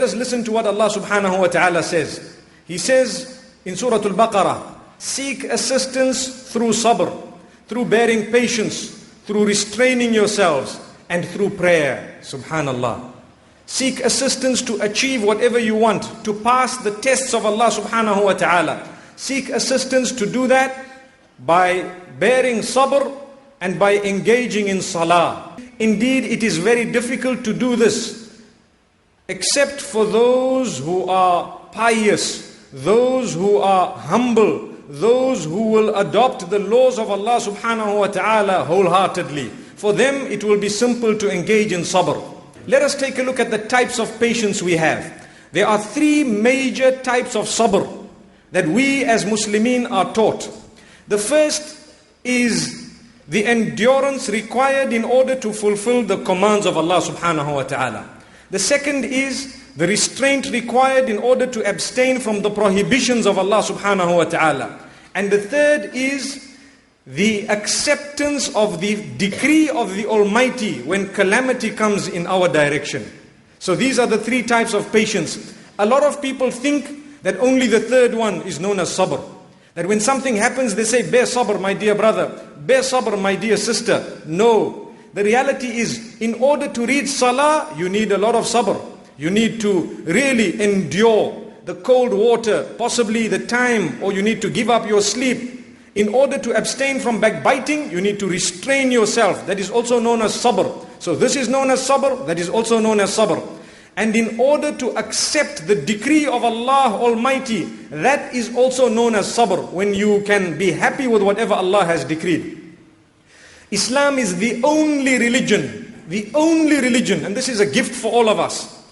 Let us listen to what Allah subhanahu wa ta'ala says. He says in Surah Al-Baqarah, seek assistance through sabr, through bearing patience, through restraining yourselves, and through prayer. Subhanallah. Seek assistance to achieve whatever you want, to pass the tests of Allah subhanahu wa ta'ala. Seek assistance to do that by bearing sabr and by engaging in salah. Indeed, it is very difficult to do this, except for those who are pious, those who are humble, those who will adopt the laws of Allah subhanahu wa ta'ala wholeheartedly. For them, it will be simple to engage in sabr. Let us take a look at the types of patience we have. There are three major types of sabr that we as Muslimin are taught. The first is the endurance required in order to fulfill the commands of Allah subhanahu wa ta'ala. The second is the restraint required in order to abstain from the prohibitions of Allah subhanahu wa ta'ala. And the third is the acceptance of the decree of the Almighty when calamity comes in our direction. So these are the three types of patience. A lot of people think that only the third one is known as sabr. That when something happens, they say, bear sabr, my dear brother. Bear sabr, my dear sister. No. The reality is, in order to reach salah, you need a lot of sabr. You need to really endure the cold water, possibly the time, or you need to give up your sleep. In order to abstain from backbiting, you need to restrain yourself. That is also known as sabr. So this is known as sabr, that is also known as sabr. And in order to accept the decree of Allah Almighty, that is also known as sabr, when you can be happy with whatever Allah has decreed. Islam is the only religion, and this is a gift for all of us.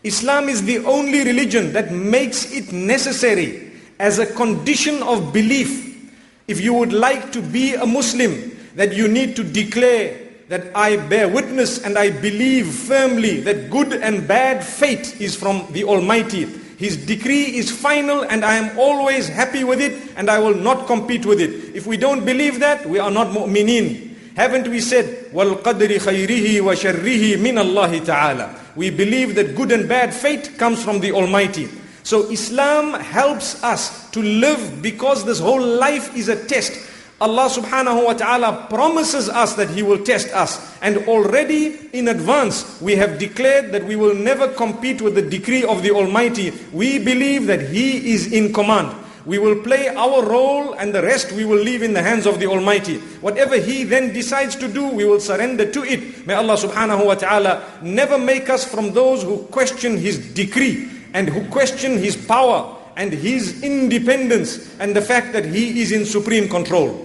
Islam is the only religion that makes it necessary as a condition of belief. If you would like to be a Muslim, that you need to declare that I bear witness and I believe firmly that good and bad fate is from the Almighty. His decree is final and I am always happy with it and I will not compete with it. If we don't believe that, we are not mu'mineen. Haven't we said, وَالْقَدْرِ خَيْرِهِ وَشَرِّهِ مِنَ اللَّهِ تَعَالَى. We believe that good and bad fate comes from the Almighty. So Islam helps us to live, because this whole life is a test. Allah subhanahu wa ta'ala promises us that He will test us. And already in advance, we have declared that we will never compete with the decree of the Almighty. We believe that He is in command. We will play our role and the rest we will leave in the hands of the Almighty. Whatever He then decides to do, we will surrender to it. May Allah subhanahu wa ta'ala never make us from those who question His decree and who question His power and His independence and the fact that He is in supreme control.